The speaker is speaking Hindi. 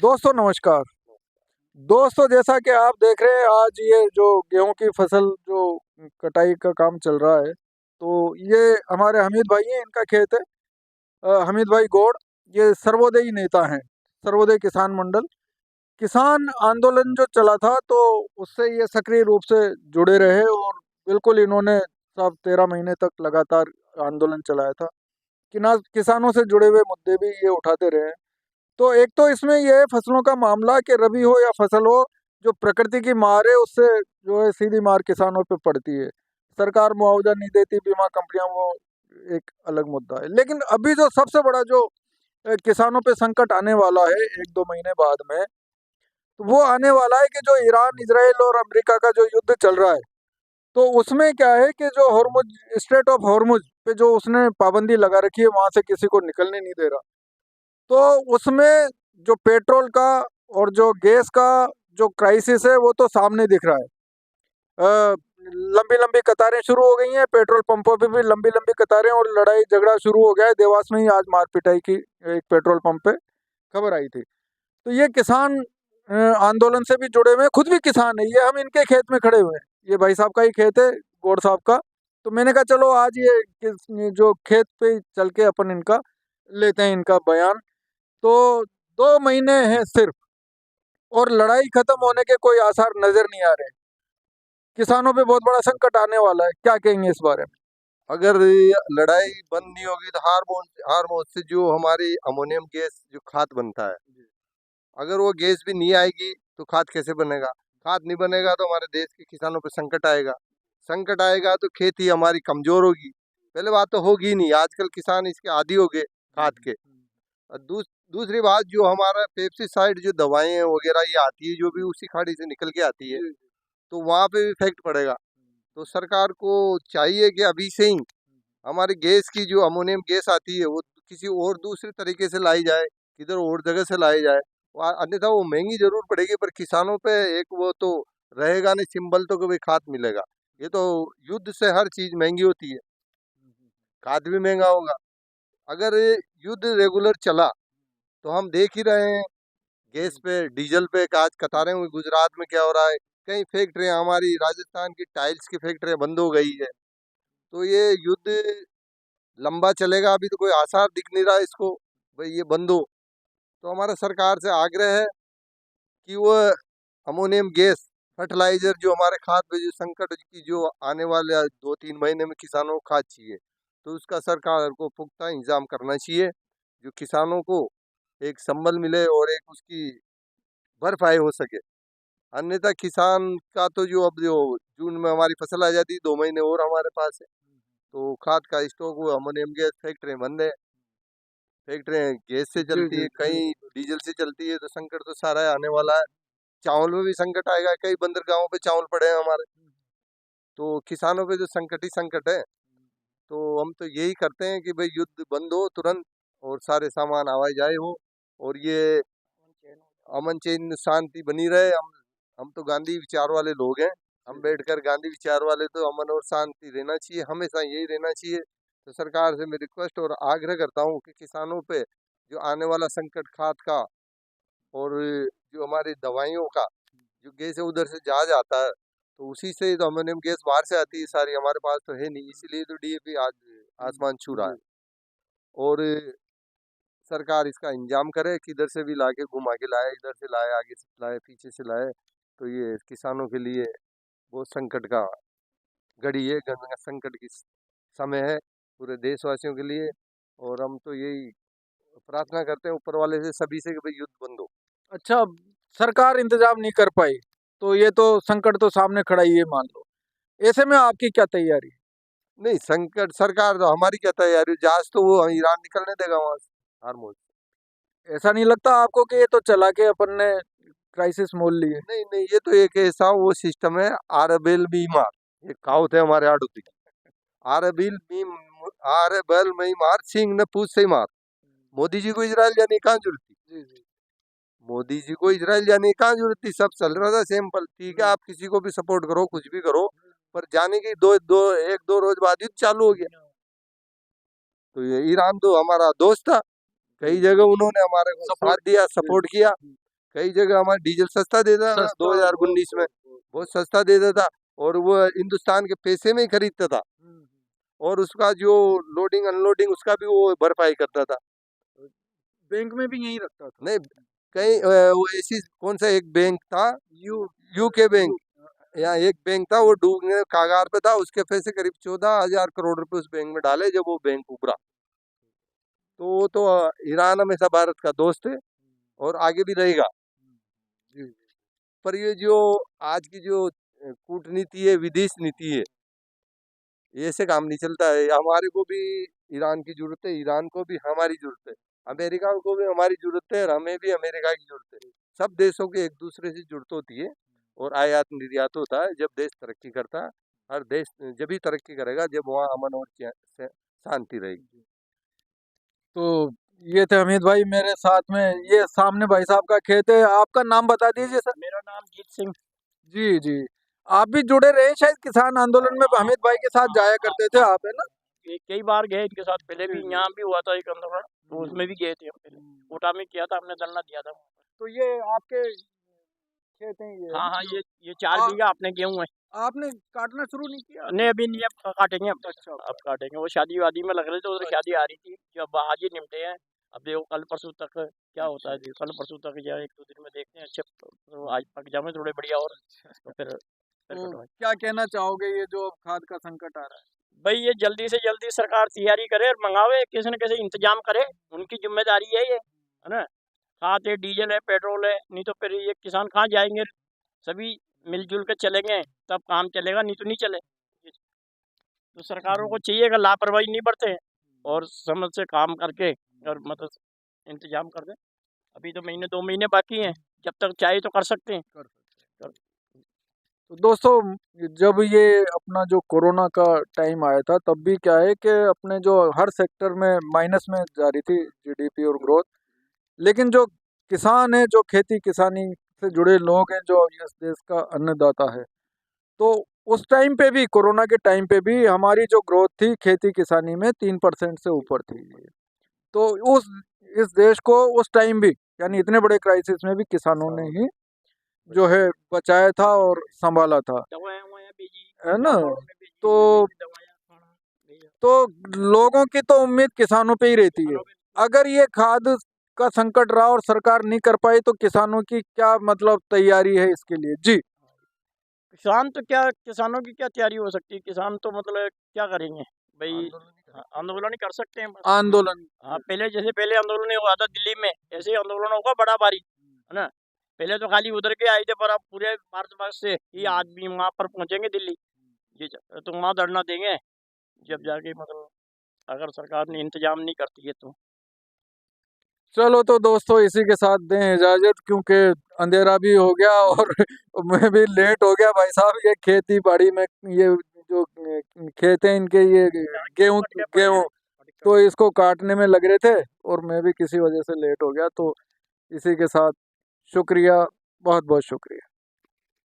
दोस्तों नमस्कार। दोस्तों जैसा कि आप देख रहे हैं आज ये जो गेहूं की फसल जो कटाई का काम चल रहा है, तो ये हमारे हमीद भाई हैं, इनका खेत है। हमीद भाई गौड़ ये सर्वोदयी नेता हैं, सर्वोदय किसान मंडल। किसान आंदोलन जो चला था तो उससे ये सक्रिय रूप से जुड़े रहे और बिल्कुल इन्होंने सब 13 महीने तक लगातार आंदोलन चलाया था कि ना किसानों से जुड़े हुए मुद्दे भी ये उठाते रहे हैं। तो एक तो इसमें ये है फसलों का मामला कि रबी हो या फसल हो, जो प्रकृति की मार है उससे जो है सीधी मार किसानों पे पड़ती है। सरकार मुआवजा नहीं देती, बीमा कंपनियां, वो एक अलग मुद्दा है। लेकिन अभी जो सबसे बड़ा जो किसानों पे संकट आने वाला है 1-2 महीने बाद में, तो वो आने वाला है कि जो ईरान, इजराइल और अमेरिका का जो युद्ध चल रहा है, तो उसमें क्या है कि जो हॉर्मुज, स्ट्रेट ऑफ हॉर्मुज पे जो उसने पाबंदी लगा रखी है, वहां से किसी को निकलने नहीं दे रहा। तो उसमें जो पेट्रोल का और जो गैस का जो क्राइसिस है वो तो सामने दिख रहा है। लंबी लंबी कतारें शुरू हो गई हैं, पेट्रोल पंपों पे भी लंबी लंबी कतारें, और लड़ाई झगड़ा शुरू हो गया है। देवास में ही आज मार पिटाई की एक पेट्रोल पंप पे खबर आई थी। तो ये किसान आंदोलन से भी जुड़े हुए हैं, खुद भी किसान है। ये हम इनके खेत में खड़े हुए हैं, ये भाई साहब का ही खेत है, गौड़ साहब का। तो मैंने कहा चलो आज ये जो खेत पे चल के अपन इनका लेते हैं इनका बयान। तो 2 महीने हैं सिर्फ, और लड़ाई खत्म होने के कोई आसार नजर नहीं आ रहे। किसानों पे बहुत बड़ा संकट आने वाला है, क्या कहेंगे इस बारे में? अगर ये लड़ाई बंद नहीं होगी तो हार्मोन हार्मोन से जो हमारी अमोनियम गैस जो खाद बनता है, अगर वो गैस भी नहीं आएगी तो खाद कैसे बनेगा? खाद नहीं बनेगा तो हमारे देश के किसानों पे संकट आएगा। संकट आएगा तो खेती हमारी कमजोर होगी। पहले बात तो होगी ही नहीं, आजकल किसान इसके आदी हो गए खाद के। और दूसरी बात, जो हमारा पेप्सिसाइड जो दवाएं वगैरह ये आती है, जो भी उसी खाड़ी से निकल के आती है, तो वहाँ पे भी इफेक्ट पड़ेगा। तो सरकार को चाहिए कि अभी से ही हमारी गैस की जो अमोनियम गैस आती है वो किसी और दूसरे तरीके से लाई जाए, किधर और जगह से लाई जाए। अन्यथा वो महंगी जरूर पड़ेगी, पर किसानों पे एक वो तो रहेगा नहीं, सिंबल तो कभी खाद मिलेगा। ये तो युद्ध से हर चीज महंगी होती है, खाद भी महंगा होगा। अगर ये युद्ध रेगुलर चला तो हम देख ही रहे हैं, गैस पे डीजल पे आज कतारें हुई। गुजरात में क्या हो रहा है, कई फैक्ट्रियां, हमारी राजस्थान की टाइल्स की फैक्ट्रियां बंद हो गई है। तो ये युद्ध लंबा चलेगा, अभी तो कोई आसार दिख नहीं रहा इसको भाई ये बंद हो। तो हमारा सरकार से आग्रह है कि वो अमोनियम गैस फर्टिलाइजर जो हमारे खाद में जो संकट की जो आने वाले 2-3 महीने में किसानों को खाद चाहिए, तो उसका सरकार को पुख्ता इंतजाम करना चाहिए, जो किसानों को एक संबल मिले और एक उसकी भरपाई हो सके। अन्यथा किसान का तो जो अब जो जून में हमारी फसल आ जाती है, 2 महीने और हमारे पास है, तो खाद का स्टॉक, वो अमोनियम गैस फैक्ट्री बंद है। फैक्ट्रियाँ गैस से जी चलती जी है, जी। कहीं डीजल से चलती है, तो संकट तो सारा आने वाला है। चावल में भी संकट आएगा, कई बंदरगाहों पे चावल पड़े हैं हमारे। तो किसानों पे जो संकट ही संकट है। तो हम तो यही करते हैं कि भाई युद्ध बंद हो तुरंत, और सारे सामान आवाई जाए हो, और ये अमन चैन शांति बनी रहे। हम तो गांधी विचार वाले लोग हैं। अम्बेडकर गांधी विचार वाले, तो अमन और शांति रहना चाहिए, हमेशा यही रहना चाहिए। तो सरकार से मैं रिक्वेस्ट और आग्रह करता हूँ कि किसानों पे जो आने वाला संकट खाद का और जो हमारी दवाइयों का जो गैस है उधर से जहाज आता है, तो उसी से तो अमोनियम गैस बाहर से आती है सारी, हमारे पास तो है नहीं, इसीलिए तो डीएपी आज आसमान छू रहा है। और सरकार इसका इंतजाम करे, किधर से भी लाके घुमा के लाए, इधर से लाए, आगे से लाए, पीछे से लाए। तो ये किसानों के लिए बहुत संकट का घड़ी है, गंगा संकट की समय है पूरे देशवासियों के लिए। और हम तो यही प्रार्थना करते हैं ऊपर वाले से, सभी से, कि भाई युद्ध बंद हो। अच्छा, सरकार इंतजाम नहीं कर पाई तो ये तो संकट तो सामने खड़ा ही है, मान लो। ऐसे में आपकी क्या तैयारी है? नहीं, संकट सरकार तो हमारी क्या तैयारी, जहाज तो वो ईरान निकलने देगा वहां से, हार्मोज। ऐसा नहीं लगता आपको कि ये तो चला के अपन ने क्राइसिस मोल लिए? नहीं नहीं, ये तो एक ऐसा वो सिस्टम है, आरबेल बीमार, ये कहावत है हमारे आड़ू की। आरबेल बीम आरबेल में ही मार, सिंह ने पूछ से ही मार। मोदी जी को इजराइल जाने की कहाँ जरूरत थी? जी जी। मोदी जी को इजराइल जाने की कहाँ जरूरत थी? सब चल रहा था सिंपल। ठीक है, आप किसी को भी सपोर्ट करो, कुछ भी करो, पर जाने की दो दो 1-2 रोज बाद युद्ध चालू हो गया। तो ये ईरान तो हमारा दोस्त था, कई जगह उन्होंने हमारे को साथ दिया, सपोर्ट किया। कई जगह हमारा डीजल सस्ता देता था सस्ता 2019 में, बहुत सस्ता देता था, और वो हिंदुस्तान के पैसे में ही खरीदता था, और उसका जो लोडिंग अनलोडिंग उसका भी वो भरपाई करता था। बैंक में भी यही रखता था। नहीं, कहीं वो ऐसी कौन सा एक बैंक था, यू यूके बैंक, यहाँ एक बैंक था वो डूबने के कगार पे था, उसके पैसे करीब 14,000 करोड़ रुपए उस बैंक में डाले जब वो बैंक उभरा। तो वो तो ईरान हमेशा भारत का दोस्त है और आगे भी रहेगा। जी। पर ये जो आज की जो कूटनीति है, विदेश नीति है, ऐसे काम नहीं चलता है। हमारे को भी ईरान की जरूरत है, ईरान को भी हमारी जरूरत है, अमेरिका को भी हमारी जरूरत है, और हमें भी अमेरिका की जरूरत है। सब देशों की एक दूसरे से जरूरत होती है, और आयात निर्यात होता है जब देश तरक्की करता है। हर देश जब ही तरक्की करेगा जब वहाँ अमन और शांति रहेगी। तो ये थे हमीद भाई मेरे साथ में, ये सामने भाई साहब का खेत है। आपका नाम बता दीजिए सर। मेरा नाम जीत सिंह। जी जी, आप भी जुड़े रहे शायद किसान आंदोलन में, हमीद भाई के साथ जाया करते थे आप, है ना? कई बार गए इनके साथ, पहले भी जी, जी। यहाँ भी हुआ था एक आंदोलन, तो उसमें भी गए थे हम पहले। कोटा में किया था हमने, धरना दिया था। तो ये आपके खेत हैं ये? हाँ हाँ, ये 4 आ- बीघा अपने गेहूं है। आपने काटना शुरू नहीं किया? नहीं, अभी नहीं, अब काटेंगे अब। अच्छा। अब काटेंगे, वो शादी वादी में लग रहे थे, उधर शादी आ रही थी, जब आज ही निपटे हैं। अब देखो कल परसों तक क्या होता है, कल परसों तक या 1-2 दिन में देखते हैं। अच्छे तो आज पक जाए थोड़े बढ़िया, और तो फिर तो कटवाएं। क्या कहना चाहोगे, ये जो अब खाद का संकट आ रहा है? भाई ये जल्दी से जल्दी सरकार तैयारी करे और मंगावे, किसी न किसी इंतजाम करे, उनकी जिम्मेदारी है ये, है ना। खाद है, डीजल है, पेट्रोल है, नहीं तो फिर ये किसान कहाँ जाएंगे। सभी मिलजुल के चलेंगे तब काम चलेगा, नहीं तो नहीं चले। तो सरकारों को चाहिए कि लापरवाही नहीं बरते और समझ से काम करके और मतलब इंतजाम कर दें। अभी तो महीने 2 महीने बाकी हैं, जब तक चाहे तो कर सकते हैं। तो दोस्तों, जब ये अपना जो कोरोना का टाइम आया था तब भी क्या है कि अपने जो हर सेक्टर में माइनस में जा रही थी जीडीपी और ग्रोथ, लेकिन जो किसान है, जो खेती किसानी से जुड़े लोग हैं, जो इस देश का अन्नदाता है, तो उस टाइम पे भी, कोरोना के टाइम पे भी हमारी जो ग्रोथ थी खेती किसानी में 3% से ऊपर थी। तो उस इस देश को उस टाइम भी, यानी इतने बड़े क्राइसिस में भी किसानों ने ही जो है बचाया था और संभाला था, दवाएं ववाएं भेजी, है ना? गाँव में भेजी, तो दवाइयाँ खाना भेजा। तो लोगों की तो उम्मीद किसानों पे ही रहती है। अगर ये खाद का संकट रहा और सरकार नहीं कर पाई तो किसानों की क्या मतलब तैयारी है इसके लिए? जी। किसान तो क्या, किसानों की क्या तैयारी हो सकती है, किसान तो मतलब क्या करेंगे भाई। आंदोलन ही कर सकते हैं बस। आंदोलन। हाँ, पहले जैसे पहले आंदोलन नहीं हुआ था दिल्ली में, ऐसे ही आंदोलन होगा बड़ा भारी, है ना। पहले तो खाली उधर के आए थे, पर अब पूरे भारतवर्ष से ये आदमी वहाँ पर पहुँचेंगे दिल्ली, तो वहाँ धरना देंगे, जब जाके मतलब अगर सरकार ने इंतजाम नहीं करती है तो। चलो तो दोस्तों, इसी के साथ दें इजाजत, क्योंकि अंधेरा भी हो गया और मैं भी लेट हो गया। भाई साहब, ये खेती बाड़ी में ये जो खेत हैं इनके, ये गेहूं गेहूं तो इसको काटने में लग रहे थे और मैं भी किसी वजह से लेट हो गया। तो इसी के साथ शुक्रिया, बहुत बहुत शुक्रिया।